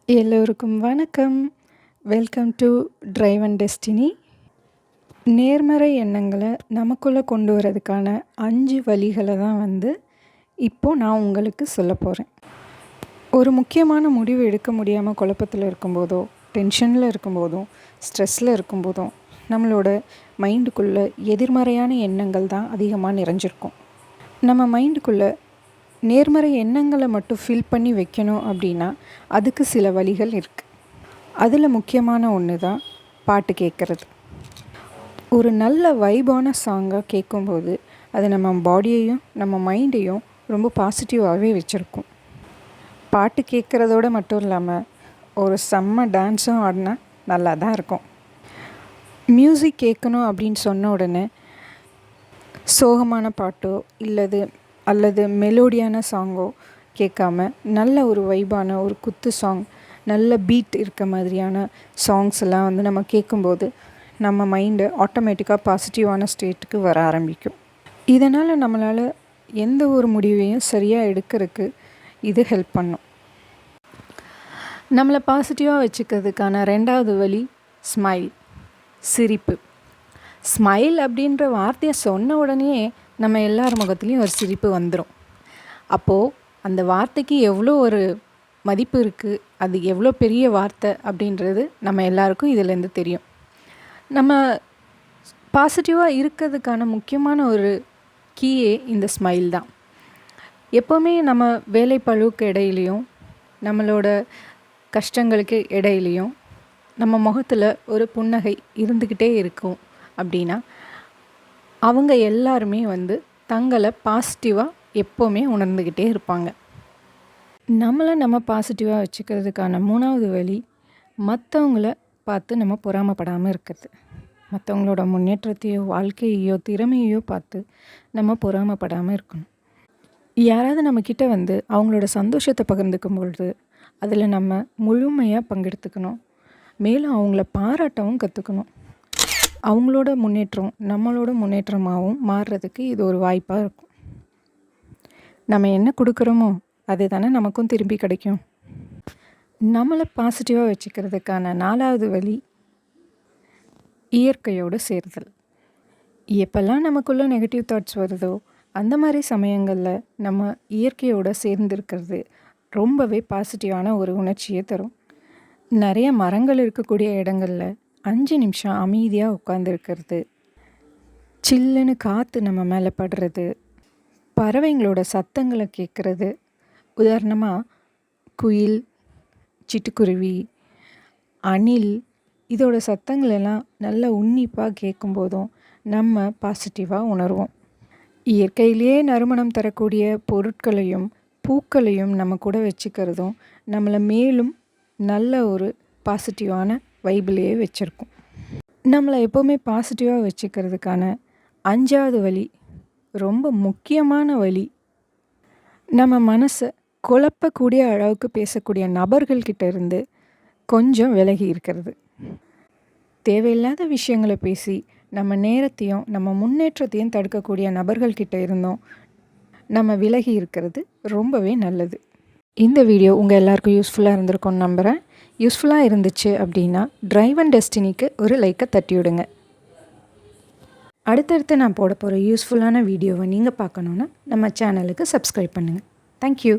எல்லோருக்கும் வணக்கம். Welcome to drive and destiny. நேர்மறை எண்ணங்களை நமக்குள்ளே கொண்டு வரதுக்கான 5 வழிகளை தான் இப்போது நான் உங்களுக்கு சொல்ல போகிறேன். ஒரு முக்கியமான முடிவு எடுக்க முடியாமல் குழப்பத்தில் இருக்கும்போதோ, டென்ஷனில் இருக்கும்போதும், ஸ்ட்ரெஸ்ஸில் இருக்கும்போதும் நம்மளோட மைண்டுக்குள்ளே எதிர்மறையான எண்ணங்கள் தான் அதிகமாக நிறைஞ்சிருக்கும். நம்ம மைண்டுக்குள்ளே நேர்மறை எண்ணங்களை மட்டும் ஃபில் பண்ணி வைக்கணும் அப்படின்னா அதுக்கு சில வழிகள் இருக்குது. அதில் முக்கியமான ஒன்று தான் பாட்டு கேட்குறது. ஒரு நல்ல வைபான சாங்கை கேட்கும்போது அது நம்ம பாடியையும் நம்ம மைண்டையும் ரொம்ப பாசிட்டிவாகவே வச்சுருக்கும். பாட்டு கேட்குறதோடு மட்டும் இல்லாமல் ஒரு செம்ம டான்ஸும் ஆடினா நல்லா தான் இருக்கும். மியூசிக் கேட்கணும் அப்படின்னு சொன்ன உடனே சோகமான பாட்டோ அல்லது மெலோடியான சாங்கோ கேட்காம நல்ல ஒரு வைபான ஒரு குத்து சாங், நல்ல பீட் இருக்க மாதிரியான சாங்ஸ் எல்லாம் நம்ம கேட்கும்போது நம்ம மைண்டு ஆட்டோமேட்டிக்காக பாசிட்டிவான ஸ்டேட்டுக்கு வர ஆரம்பிக்கும். இதனால் நம்மளால் எந்த ஒரு முடிவையும் சரியாக எடுக்கிறதுக்கு இது ஹெல்ப் பண்ணும். நம்மளை பாசிட்டிவாக வச்சுக்கிறதுக்கான 2வது வழி ஸ்மைல், சிரிப்பு. ஸ்மைல் அப்படின்ற வார்த்தையை சொன்ன உடனே நம்ம எல்லார் முகத்துலேயும் ஒரு சிரிப்பு வந்துடும். அப்போது அந்த வார்த்தைக்கு எவ்வளோ ஒரு மதிப்பு இருக்குது, அது எவ்வளோ பெரிய வார்த்தை அப்படின்றது நம்ம எல்லாருக்கும் இதிலேருந்து தெரியும். நம்ம பாசிட்டிவாக இருக்கிறதுக்கான முக்கியமான ஒரு கீயே இந்த ஸ்மைல் தான். எப்போவுமே நம்ம வேலைப்பளுவுக்கு இடையிலையும் நம்மளோட கஷ்டங்களுக்கு இடையிலையும் நம்ம முகத்தில் ஒரு புன்னகை இருந்துக்கிட்டே இருக்கும் அப்படின்னா அவங்க எல்லாருமே தங்களை பாசிட்டிவாக எப்போவுமே உணர்ந்துக்கிட்டே இருப்பாங்க. நம்மளை நம்ம பாசிட்டிவாக வச்சுக்கிறதுக்கான 3வது வழி மற்றவங்கள பார்த்து நம்ம பொறாமைப்படாமல் இருக்கிறது. மற்றவங்களோட முன்னேற்றத்தையோ வாழ்க்கையையோ திறமையையோ பார்த்து நம்ம பொறாமைப்படாமல் இருக்கணும். யாராவது நம்மக்கிட்ட அவங்களோட சந்தோஷத்தை பகிர்ந்துக்கும் பொழுது அதில் நம்ம முழுமையாக பங்கெடுத்துக்கணும். மேலும் அவங்கள பாராட்டவும் கற்றுக்கணும். அவங்களோட முன்னேற்றம் நம்மளோட முன்னேற்றமாகவும் மாறுறதுக்கு இது ஒரு வாய்ப்பாக இருக்கும். நம்ம என்ன கொடுக்குறோமோ அது தானே நமக்கும் திரும்பி கிடைக்கும். நம்மளை பாசிட்டிவாக வச்சுக்கிறதுக்கான 4வது வழி இயற்கையோடு சேர்தல். எப்போல்லாம் நமக்குள்ளே நெகட்டிவ் தாட்ஸ் வருதோ அந்த மாதிரி சமயங்களில் நம்ம இயற்கையோடு சேர்ந்துருக்கிறது ரொம்பவே பாசிட்டிவான ஒரு உணர்ச்சியை தரும். நிறைய மரங்கள் இருக்கக்கூடிய இடங்களில் 5 நிமிஷம் அமைதியாக உட்காந்துருக்கிறது, சில்லுன்னு காற்று நம்ம மேலே படுறது, பறவைங்களோட சத்தங்களை கேட்குறது. உதாரணமாக குயில், சிட்டுக்குருவி, அணில் இதோட சத்தங்களெல்லாம் நல்லா உன்னிப்பாக கேட்கும்போதும் நம்ம பாசிட்டிவாக உணர்வோம். இயற்கையிலேயே நறுமணம் தரக்கூடிய பொருட்களையும் பூக்களையும் நம்ம கூட வச்சுக்கிறதும் நம்மளை மேலும் நல்ல ஒரு பாசிட்டிவான வைபிளையே வச்சுருக்கோம். நம்மளை எப்போவுமே பாசிட்டிவாக வச்சுக்கிறதுக்கான 5வது வழி ரொம்ப முக்கியமான வழி நம்ம மனசை குழப்பக்கூடிய அளவுக்கு பேசக்கூடிய நபர்கள்கிட்ட இருந்து கொஞ்சம் விலகி இருக்கிறது. தேவையில்லாத விஷயங்களை பேசி நம்ம நேரத்தையும் நம்ம முன்னேற்றத்தையும் தடுக்கக்கூடிய நபர்கள்கிட்ட இருந்தும் நம்ம விலகி இருக்கிறது ரொம்பவே நல்லது. இந்த வீடியோ உங்கள் எல்லாருக்கும் யூஸ்ஃபுல்லாக இருந்திருக்கும்னு நம்புகிறேன். யூஸ்ஃபுல்லாக இருந்துச்சு அப்படின்னா டிரைவ் அண்ட் டெஸ்டினிக்கு ஒரு லைக்கை தட்டி விடுங்க. அடுத்தடுத்து நான் போட போகிற யூஸ்ஃபுல்லான வீடியோவை நீங்கள் பார்க்கணுன்னா நம்ம சேனலுக்கு சப்ஸ்கிரைப் பண்ணுங்கள். தேங்க்யூ.